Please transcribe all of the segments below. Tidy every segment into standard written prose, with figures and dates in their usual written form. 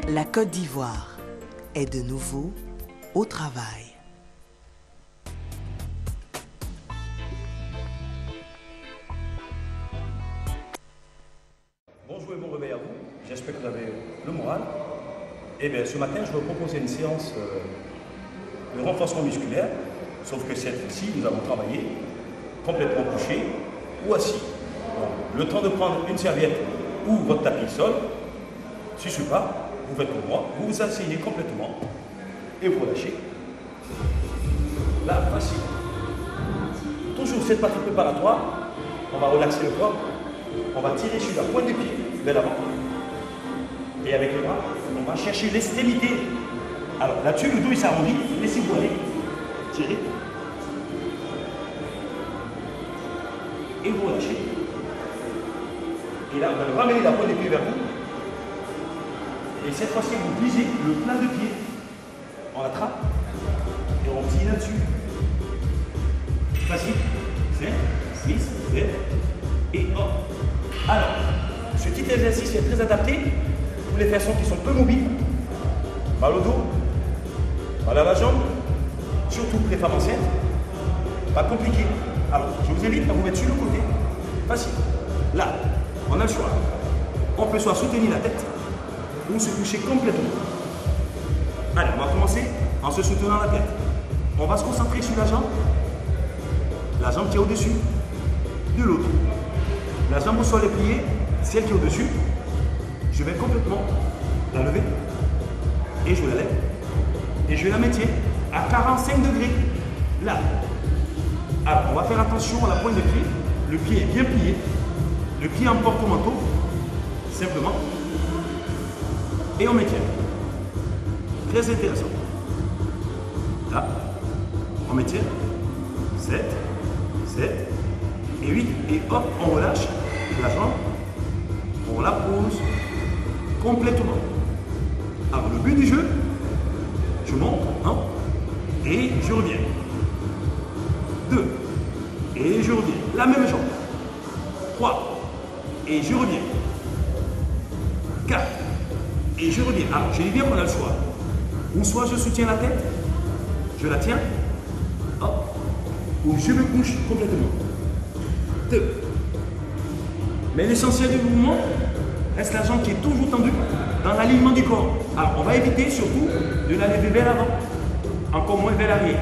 La Côte d'Ivoire est de nouveau au travail. Bonjour et bon réveil à vous. J'espère que vous avez le moral. Eh bien, ce matin, je vais vous proposer une séance de renforcement musculaire, sauf que cette fois-ci, nous allons travailler complètement couché ou assis. Donc, le temps de prendre une serviette ou votre tapis sol, si ce n'est pas, vous faites comme moi, vous vous asseyez complètement et vous relâchez. Là, facile. Toujours cette partie préparatoire, on va relaxer le corps, on va tirer sur la pointe des pieds vers l'avant. Et avec les bras, on va chercher l'extrémité. Alors là-dessus, le dos il s'arrondit, laissez-vous aller. Tirez. Et vous relâchez. Et là, on va ramener la pointe des pieds vers vous. Et cette fois-ci, vous visez le plat de pied. On attrape et on tire là-dessus. Facile. 5, 6, 7 et hop. Alors, ce petit exercice est très adapté pour les personnes qui sont peu mobiles, mal au dos, mal à la jambe, surtout pour les femmes enceintes. Pas compliqué. Alors, je vous invite à vous mettre sur le côté. Facile. Là, on a le choix. On peut soit soutenir la tête ou se coucher complètement. Allez, on va commencer en se soutenant la tête. On va se concentrer sur la jambe qui est au-dessus de l'autre. La jambe au sol est pliée, celle qui est au-dessus, je vais complètement la lever et je la lève et je la maintiens à 45 degrés. Là. Alors, on va faire attention à la pointe de pied. Le pied est bien plié. Le pied en porte-manteau, simplement. Et on maintient. Très intéressant. Là, on maintient. 7, 7 et 8. Et hop, on relâche la jambe. On la pose complètement. Alors, le but du jeu, je monte, 1, et je reviens. 2, Et je reviens. La même jambe. 3. Et je reviens. 4. Et je reviens. Alors, je dis bien qu'on a le choix. Ou soit je soutiens la tête, je la tiens, hop, ou je me couche complètement. 2. Mais l'essentiel du mouvement reste la jambe qui est toujours tendue dans l'alignement du corps. Alors, on va éviter surtout de la lever vers l'avant, encore moins vers l'arrière.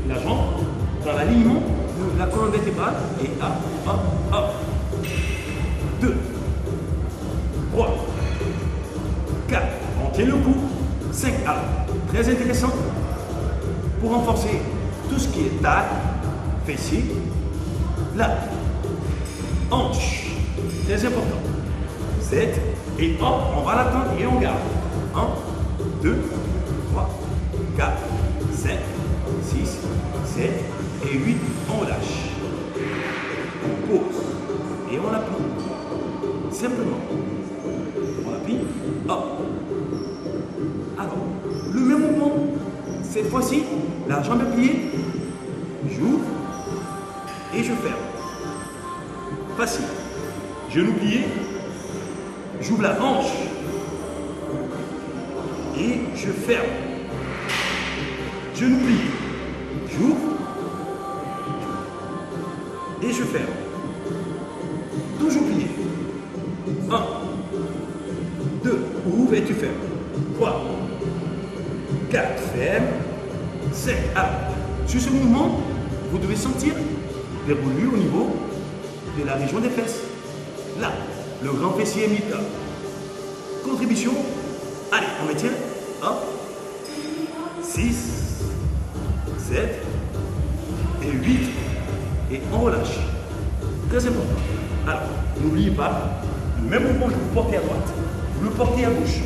La jambe dans l'alignement de la colonne vertébrale et hop, hop, hop. 2, 3, 4, on tient le coup. 5, alors, très intéressant pour renforcer tout ce qui est taille, fessier, là, hanche, très important. 7, et hop, on va l'attendre et on garde. 1, 2, 3, 4, 5, 6, 7 et 8, on relâche. On pose et on appuie. Simplement. On appuie, hop. Alors, le même mouvement. Cette fois-ci, la jambe est pliée, j'ouvre et je ferme. Facile. Genou plié, j'ouvre la hanche et je ferme. Genou plié, j'ouvre et je ferme. Toujours plié. 1, 2, ouvre et tu fermes. 3, 4, ferme. 5. Alors, sur ce mouvement, vous devez sentir des brûlures au niveau de la région des fesses. Là, le grand fessier est mis là. Contribution. Allez, on maintient. 1, 6, 7 et 8. Et on relâche. Très important. Alors, n'oubliez pas, le même mouvement que vous portez à droite, vous le portez à gauche.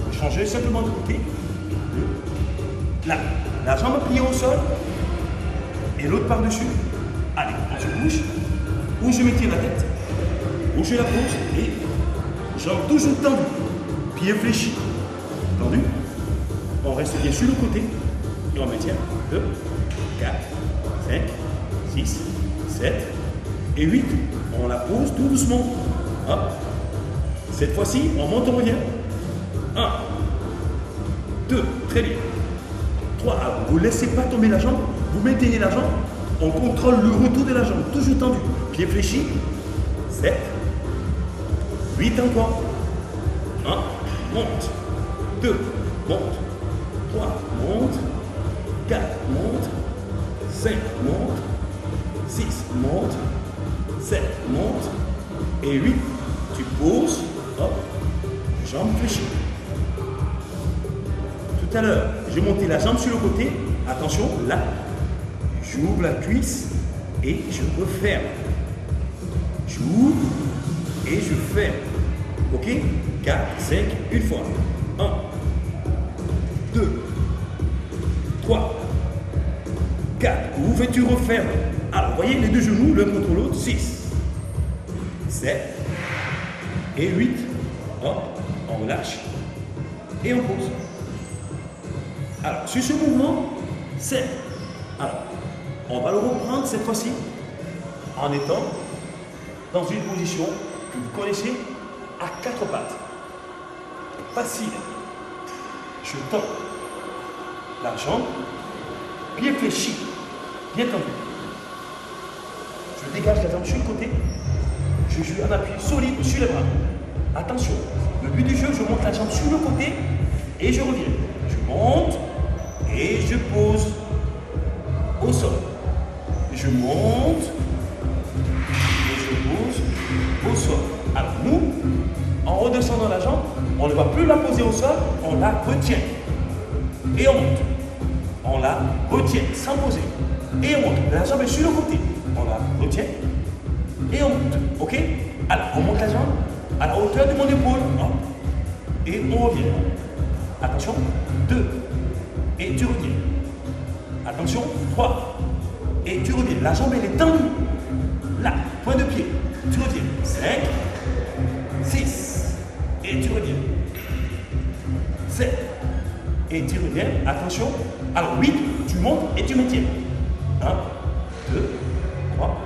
Vous changez simplement de côté. Là, la jambe pliée au sol et l'autre par-dessus. Allez, on se bouge. Ou je maintiens la tête, ou je la pose et jambe toujours tendue. Pied fléchi. Tendu. On reste bien sur le côté et on maintient. 2, 4, 5, 6, 7 et 8. On la pose tout doucement. Hop. Cette fois-ci, on monte, on revient. 1, 2, très bien. 3, alors, vous ne laissez pas tomber la jambe, vous maintenez la jambe, on contrôle le retour de la jambe, toujours tendu. Pied fléchi. 7, 8 encore. 1, monte. 2, monte. 3, monte. 4, monte. 5, monte. 6, monte. 7, monte. Et 8, tu poses. Hop. Jambe fléchie. Tout à l'heure, j'ai monté la jambe sur le côté. Attention, là, j'ouvre la cuisse et je referme. J'ouvre et je ferme. Ok? 4, 5, une fois. 1, 2, 3, 4. Ouvre et tu refermes. Alors, vous voyez les deux genoux l'un contre l'autre. 6, 7 et 8. Hop, on relâche et on pose. Alors, sur ce mouvement, c'est. Alors, on va le reprendre cette fois-ci en étant dans une position que vous connaissez à 4 pattes. Facile. Je tends la jambe, bien fléchi, bien tendu. Je dégage la jambe sur le côté. Je joue un appui solide sur les bras. Attention, le but du jeu, je monte la jambe sur le côté et je reviens. Je monte et je pose au sol. Je monte et je pose au sol. Alors nous, en redescendant la jambe, on ne va plus la poser au sol, on la retient. Et on monte. On la retient sans poser. Et on monte. La jambe est sur le côté. On la retient et on monte. Ok? Alors on monte la jambe à la hauteur de mon épaule. Et on revient. Attention. 2. Et tu reviens. Attention. 3. Et tu reviens. La jambe elle est tendue. Là. Point de pied. Tu reviens. 5. 6. Et tu reviens. 7. Et tu reviens. Attention. Alors 8. Tu montes et tu maintiens. 1, 2, 3,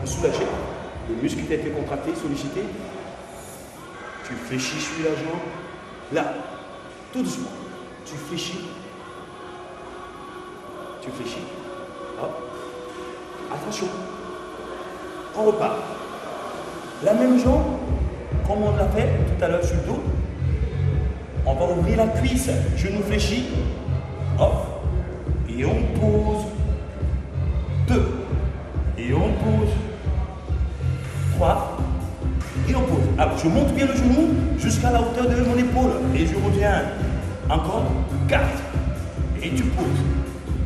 peu soulagé. Le muscle qui a été contracté, sollicité. Tu fléchis, suis la jambe. Là, tout doucement. Tu fléchis. Tu fléchis. Hop. Attention. On repart. La même jambe, comme on l'a fait tout à l'heure sur le dos. On va ouvrir la cuisse. Genou fléchi. Hop. Et on pose. 2. Et on pose. 3. Et on pose. Alors, je monte bien le genou jusqu'à la hauteur de mon épaule. Et je reviens. Encore. 4. Et tu poses.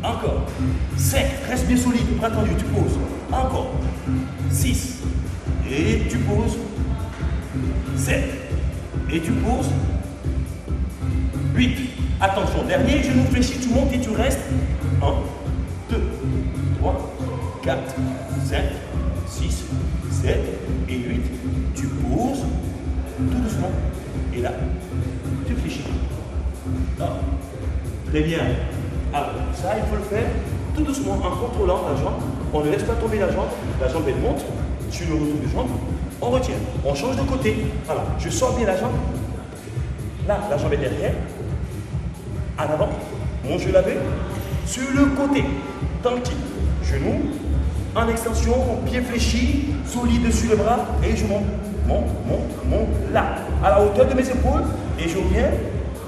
Encore. 5. Reste bien solide. Bras tendu. Tu poses. Encore. 6. Et tu poses. 7. Et tu poses. 8. Attention. Dernier genou fléchi. Tu montes et tu restes. 1, 2, 3, 4, 5, 6, 7 et 8. Tu poses tout doucement. Et là, tu fléchis. Très bien. Alors, ça, il faut le faire tout doucement en contrôlant la jambe. On ne laisse pas tomber la jambe. La jambe, elle monte sur le retour de jambe. On retient. On change de côté. Voilà. Je sors bien la jambe. Là, la jambe est derrière. En avant. Mon genou lavé. Sur le côté. Tranquille. Genou. En extension. Pied fléchi. Solide sur le bras. Et je monte. Monte. Là. À la hauteur de mes épaules. Et je reviens.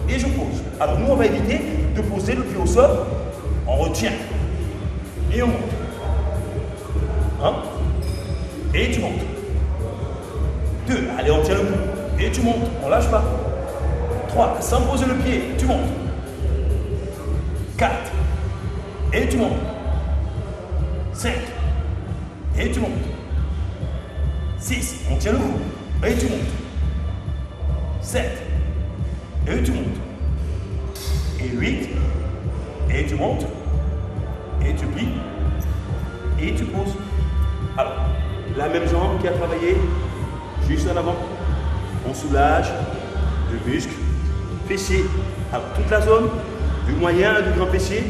Et je pose. Alors, nous, on va éviter de poser le pied au sol. On retient. Et on monte. 1. Et tu montes. 2. Allez, on tient le bout. Et tu montes. On ne lâche pas. 3. Sans poser le pied. Tu montes. 4. Et tu montes. 5. Et tu montes. 6. On tient le bout. Et tu montes. 7. Et tu montes. Et 8. Et tu montes. Et tu plies. Et tu poses. Alors, la même jambe qui a travaillé juste en avant. On soulage le muscle fessier. Alors, toute la zone du moyen et du grand fessier.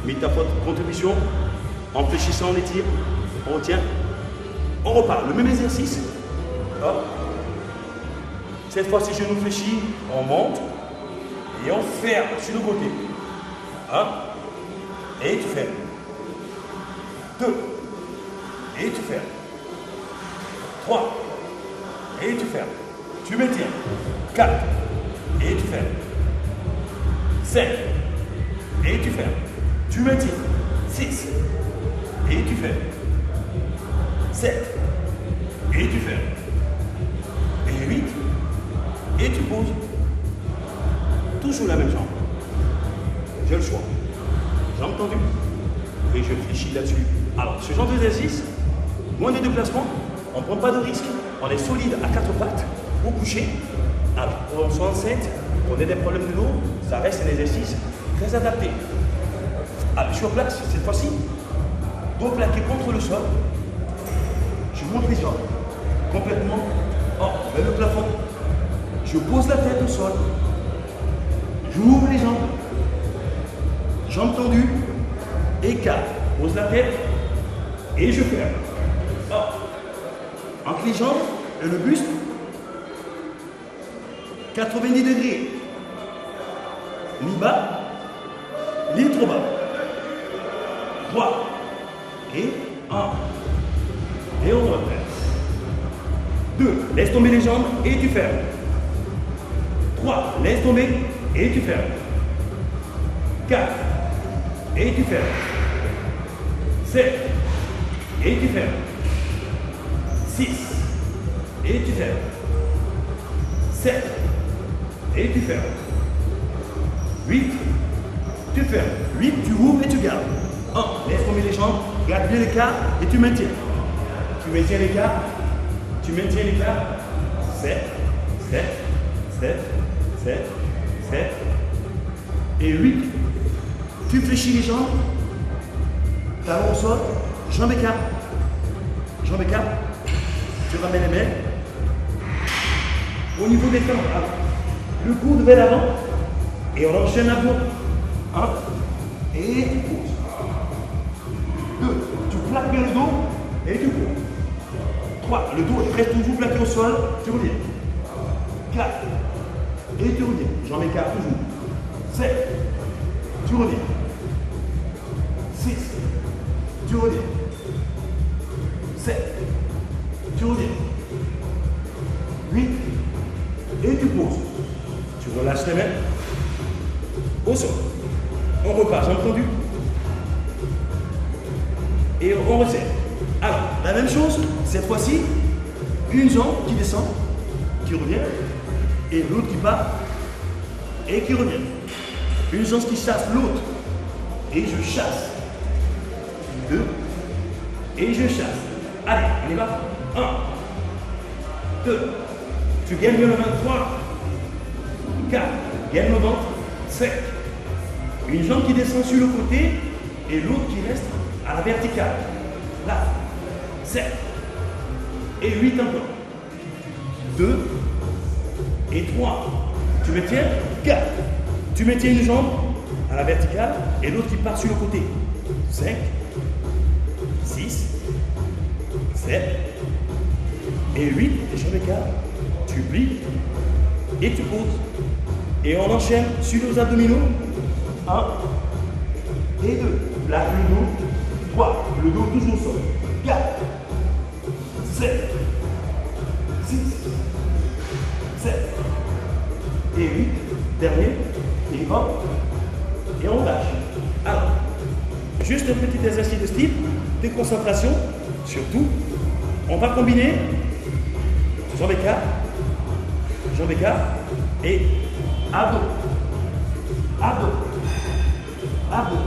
Mets ta contribution. En fléchissant, on étire. On retient. On repart. Le même exercice. Hop. Cette fois-ci, genou fléchi. On monte. Et on ferme sur le côté. 1. Et tu fermes. 2. Et tu fermes. 3. Et tu fermes. Tu maintiens. 4. Et tu fermes. 5. Et tu fermes. Tu maintiens. 6. Et tu fermes. 7. Et tu fermes. Et 8. Et tu poses. Toujours la même jambe. J'ai le choix. Jambe tendue. Et je fléchis là-dessus. Alors, ce genre d'exercice, moins de déplacement, on ne prend pas de risque. On est solide à 4 pattes, au coucher. Alors, pour on soit enceinte, on ait des problèmes de dos, ça reste un exercice très adapté. Alors, je suis en place, cette fois-ci, dos plaqué contre le sol. Je monte les jambes complètement vers le plafond. Je pose la tête au sol. J'ouvre les jambes. Jambes tendues. Écart. Pose la tête. Et je ferme. Entre les jambes et le buste. 90 degrés. Lis bas. Lis trop bas. 3. Et 1. Et on repère. 2. Laisse tomber les jambes et tu fermes. 3. Laisse tomber et tu fermes. 4. Et tu fermes. 7. Et tu fermes. 6. Et tu fermes. 7. Et tu fermes. 8. Tu fermes. 8. Tu ouvres et tu gardes. 1. Laisse tomber les jambes. Garde bien l'écart et tu maintiens. Tu maintiens l'écart. Tu maintiens l'écart. 7. 7. 7. 7. 7. Et 8. Tu fléchis les jambes. Talon au sol. Jambes écart. Jambes écart. Tu ramènes les mains. Au niveau des jambes. Le coude vers l'avant. Et on enchaîne à bout. 1. Et pose. 2. Tu plaques bien le dos. Et tu cours. 3. Le dos reste toujours plaqué au sol. Tu reviens. 4. Et tu reviens. J'en écarte toujours. 7. Tu reviens. 6. Tu reviens. 7. Tu reviens. 8. Et tu poses. Tu relâches les mains. Au sol. On repart, j'ai entendu. Et on resserre. Alors, la même chose, cette fois-ci, une jambe qui descend, qui revient, et l'autre qui part, et qui revient. Une jambe qui chasse l'autre, et je chasse. 2, et je chasse. Allez, on y va. 1, 2, tu gagnes le ventre. 3, 4, gagne le ventre. 5, une jambe qui descend sur le côté, et l'autre qui reste à la verticale. Là. 7 et 8 encore. 2 et 3. Tu maintiens. 4. Tu maintiens une jambe à la verticale et l'autre qui part sur le côté. 5, 6, 7 et 8. Les jambes écartent. Tu plies et tu poses. Et on enchaîne sur nos abdominaux. 1 et 2. Là, le dos. 3. Le dos toujours au sol. 4. 7, 6, 7 et 8, dernier, et hop, et on lâche. Alors, juste un petit exercice de style, de concentration, surtout, on va combiner jambes écart, et abdos, abdos, abdos,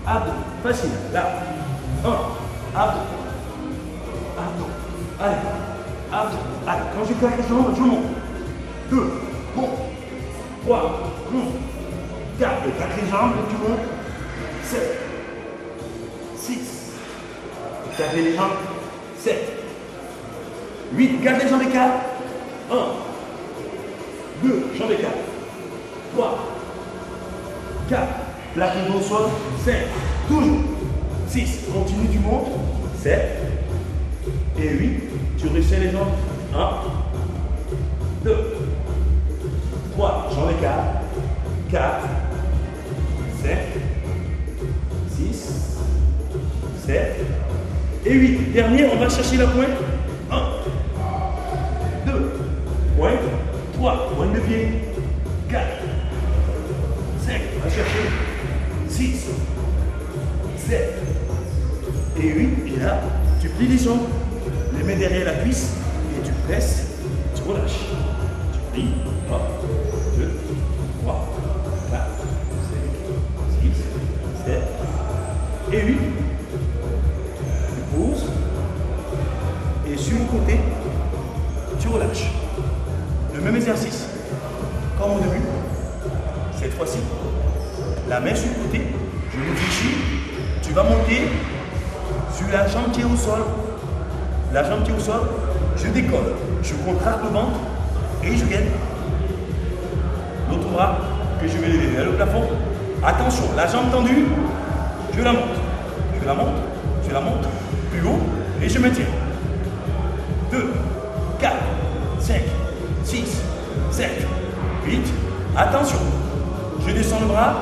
abdos, facile, là, 1, abdos. Allez, allez, quand je claque les jambes, je monte. 2, monte. 3, monte. 4, je claque les jambes, tu montes. 7, 6, claque les jambes. 7, 8, garde les jambes écartes. 1, 2, jambes écartes. 3, 4, plaque le dos au sol. 5, toujours. 6, continue, tu montes. 7, et 8, tu resserres les jambes. 1, 2, 3, jambes écartes. 4, 5, 6, 7 et 8. Dernier, on va chercher la pointe. 1, 2, pointe. 3, pointe de pied. 4, 5, on va chercher. 6, 7 et 8. Et là, tu plies les jambes. Les mains derrière la cuisse et tu presses, tu relâches. Tu plies, 1, 2, 3, 4, 5, 6, 7 et 8. Tu poses et sur le côté, tu relâches. Le même exercice comme au début. Cette fois-ci, la main sur le côté, je réfléchis, tu vas monter sur la jambe qui est au sol. La jambe qui est au sol, je décolle, je contracte le ventre et je gagne. L'autre bras que je vais lever vers le plafond. Attention, la jambe tendue, je la monte, je la monte, je la monte plus haut et je me tiens. 2, 4, 5, 6, 7, 8. Attention, je descends le bras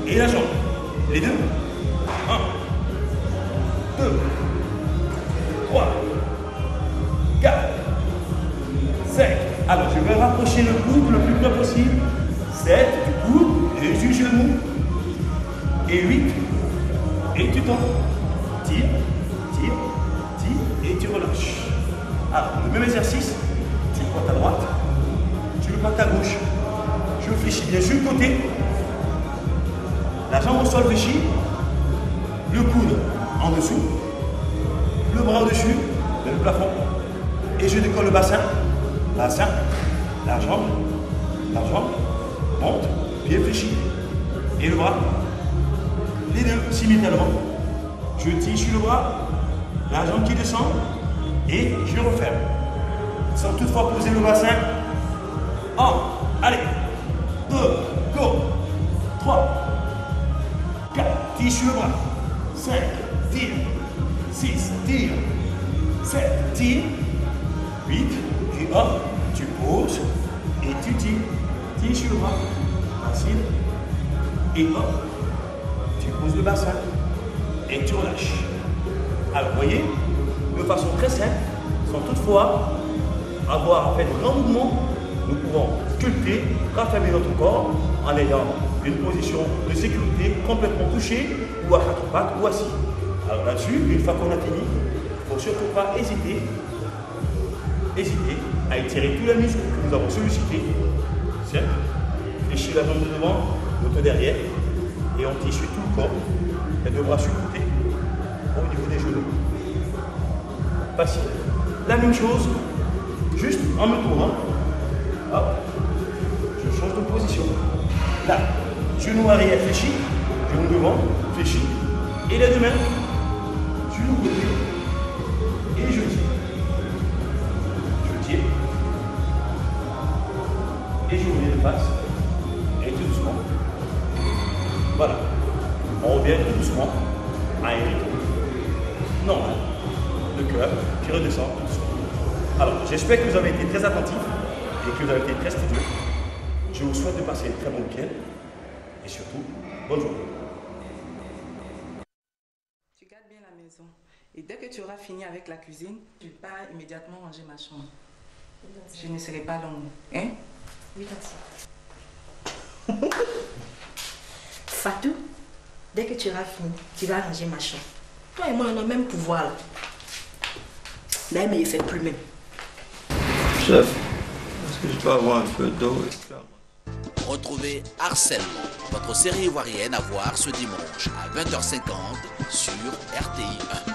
et la jambe. Les deux. 1, 2, 3, 4, 5. Alors, je vais rapprocher le coude le plus près possible. 7, du coude, et du genou. Et 8. Et tu tombes. Tire, tire, tire, et tu relâches. Alors, le même exercice. Tu le portes à droite. Tu le portes à gauche. Je fléchis bien sur le côté. La jambe au sol fléchie. Le coude en dessous. Le bras au-dessus, vers le plafond. Et je décolle le bassin. Bassin, la jambe, monte, pied fléchi. Et le bras. Les deux simultanément. Je tire sur le bras, la jambe qui descend, et je referme. Sans toutefois poser le bassin. 1, allez, 2, go, 3, 4, tire sur le bras, 5, tire, 6, tire. 7, tire. 8, et hop, tu poses et tu tires. Tire sur le bras. Facile. Et hop, tu poses le bassin et tu relâches. Alors, vous voyez, de façon très simple, sans toutefois avoir fait de grands mouvements, nous pouvons sculpter, raffermir notre corps en ayant une position de sécurité complètement couchée ou à quatre pattes ou assis. Alors là-dessus, une fois qu'on a fini, il ne faut surtout pas hésiter à étirer tous les muscles que nous avons sollicités. Simple. Fléchir la jambe de devant, l'autre derrière, et on tire sur tout le corps, les deux bras sur le côté, au niveau des genoux. Facile. La même chose, juste en me tournant, hop, je change de position. Là, genou arrière fléchi, genou devant fléchi, et les deux mains, genou côté, et je tire. Je tire, et je reviens de face, et tout doucement. Voilà. On revient tout doucement à un rythme normal. Le cœur qui redescend tout doucement. Alors, j'espère que vous avez été très attentifs et que vous avez été très studieux. Je vous souhaite de passer un très bon week-end et surtout, bonne journée. Tu gardes bien la maison. Et dès que tu auras fini avec la cuisine, tu pars immédiatement ranger ma chambre. Je ne serai pas longue. Hein? Oui, merci. Fatou, dès que tu auras fini, tu vas ranger ma chambre. Toi et moi, on a le même pouvoir là. Là, mais il ne fait plus même. Chef, est-ce que je peux avoir un peu d'eau? Retrouvez Harcèlement, votre série ivoirienne à voir ce dimanche à 20h50 sur RTI 1.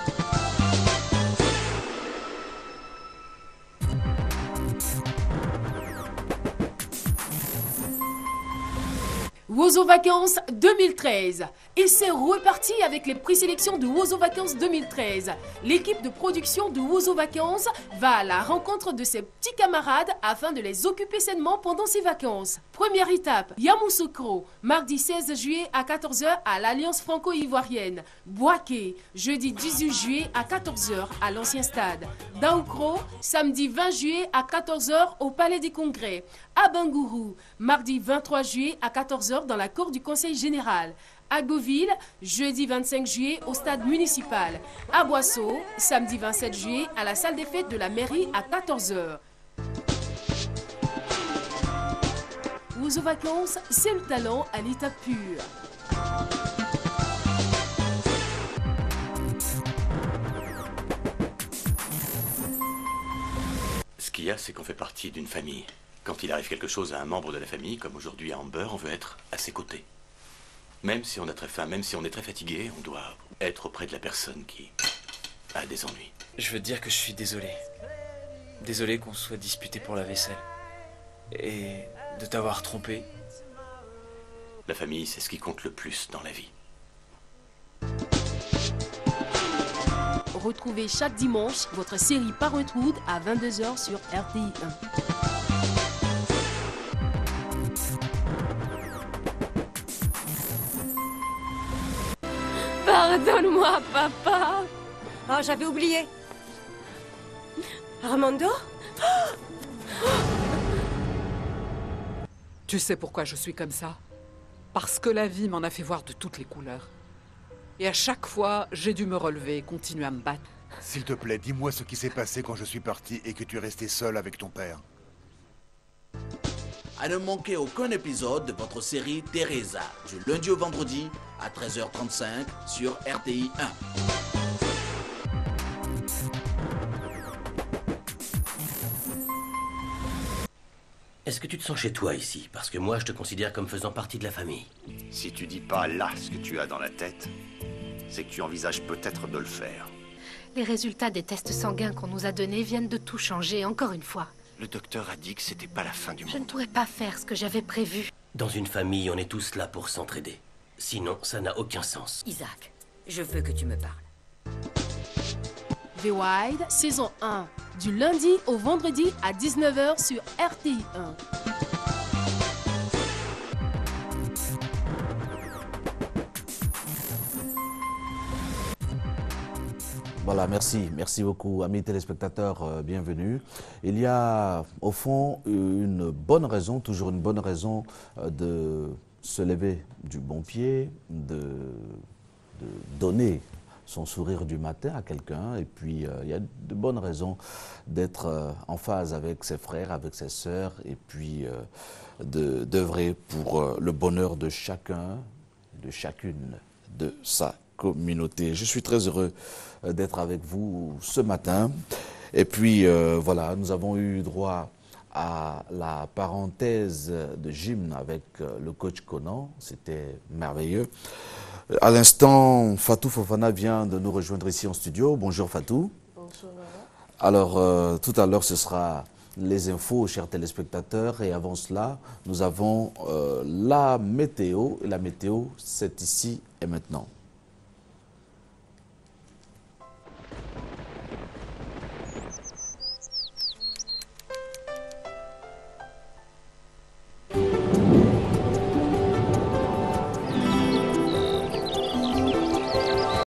Wozo Vacances 2013. Et c'est reparti avec les présélections de Wozo Vacances 2013. L'équipe de production de Wozo Vacances va à la rencontre de ses petits camarades afin de les occuper sainement pendant ces vacances. Première étape, Yamoussoukro, mardi 16 juillet à 14h à l'Alliance franco-ivoirienne. Boaké, jeudi 18 juillet à 14h à l'ancien stade. Daoukro, samedi 20 juillet à 14h au Palais des Congrès. À Bangourou, mardi 23 juillet à 14h dans la cour du Conseil général. À Goville, jeudi 25 juillet au stade municipal. À Boisseau, samedi 27 juillet à la salle des fêtes de la mairie à 14h. Wozo Vacances, c'est le talent à l'état pur. Ce qu'il y a, c'est qu'on fait partie d'une famille. Quand il arrive quelque chose à un membre de la famille, comme aujourd'hui à Amber, on veut être à ses côtés. Même si on a très faim, même si on est très fatigué, on doit être auprès de la personne qui a des ennuis. Je veux te dire que je suis désolé. Désolé qu'on soit disputé pour la vaisselle. Et de t'avoir trompé. La famille, c'est ce qui compte le plus dans la vie. Retrouvez chaque dimanche votre série Parenthood à 22h sur RTI 1. Pardonne-moi, papa. Oh, j'avais oublié. Armando? Tu sais pourquoi je suis comme ça? Parce que la vie m'en a fait voir de toutes les couleurs. Et à chaque fois, j'ai dû me relever et continuer à me battre. S'il te plaît, dis-moi ce qui s'est passé quand je suis parti et que tu es resté seul avec ton père. À ne manquer aucun épisode de votre série Teresa, du lundi au vendredi à 13h35 sur RTI 1. Est-ce que tu te sens chez toi ici? Parce que moi, je te considère comme faisant partie de la famille. Si tu dis pas là ce que tu as dans la tête, c'est que tu envisages peut-être de le faire. Les résultats des tests sanguins qu'on nous a donnés viennent de tout changer, encore une fois. Le docteur a dit que c'était pas la fin du monde. Je ne pourrais pas faire ce que j'avais prévu. Dans une famille, on est tous là pour s'entraider. Sinon, ça n'a aucun sens. Isaac, je veux que tu me parles. The Wild, saison 1, du lundi au vendredi à 19h sur RTI 1. Voilà, merci beaucoup, amis téléspectateurs, bienvenue. Il y a au fond une bonne raison, toujours une bonne raison de se lever du bon pied, de donner son sourire du matin à quelqu'un, et puis il y a de bonnes raisons d'être en phase avec ses frères, avec ses sœurs, et puis d'œuvrer pour le bonheur de chacun, de chacune de sa communauté. Je suis très heureux d'être avec vous ce matin. Et puis voilà, nous avons eu droit à la parenthèse de gym avec le coach Conan. C'était merveilleux. À l'instant, Fatou Fofana vient de nous rejoindre ici en studio. Bonjour Fatou. Bonjour. Alors tout à l'heure, ce sera les infos, chers téléspectateurs. Et avant cela, nous avons la météo. Et la météo, c'est ici et maintenant.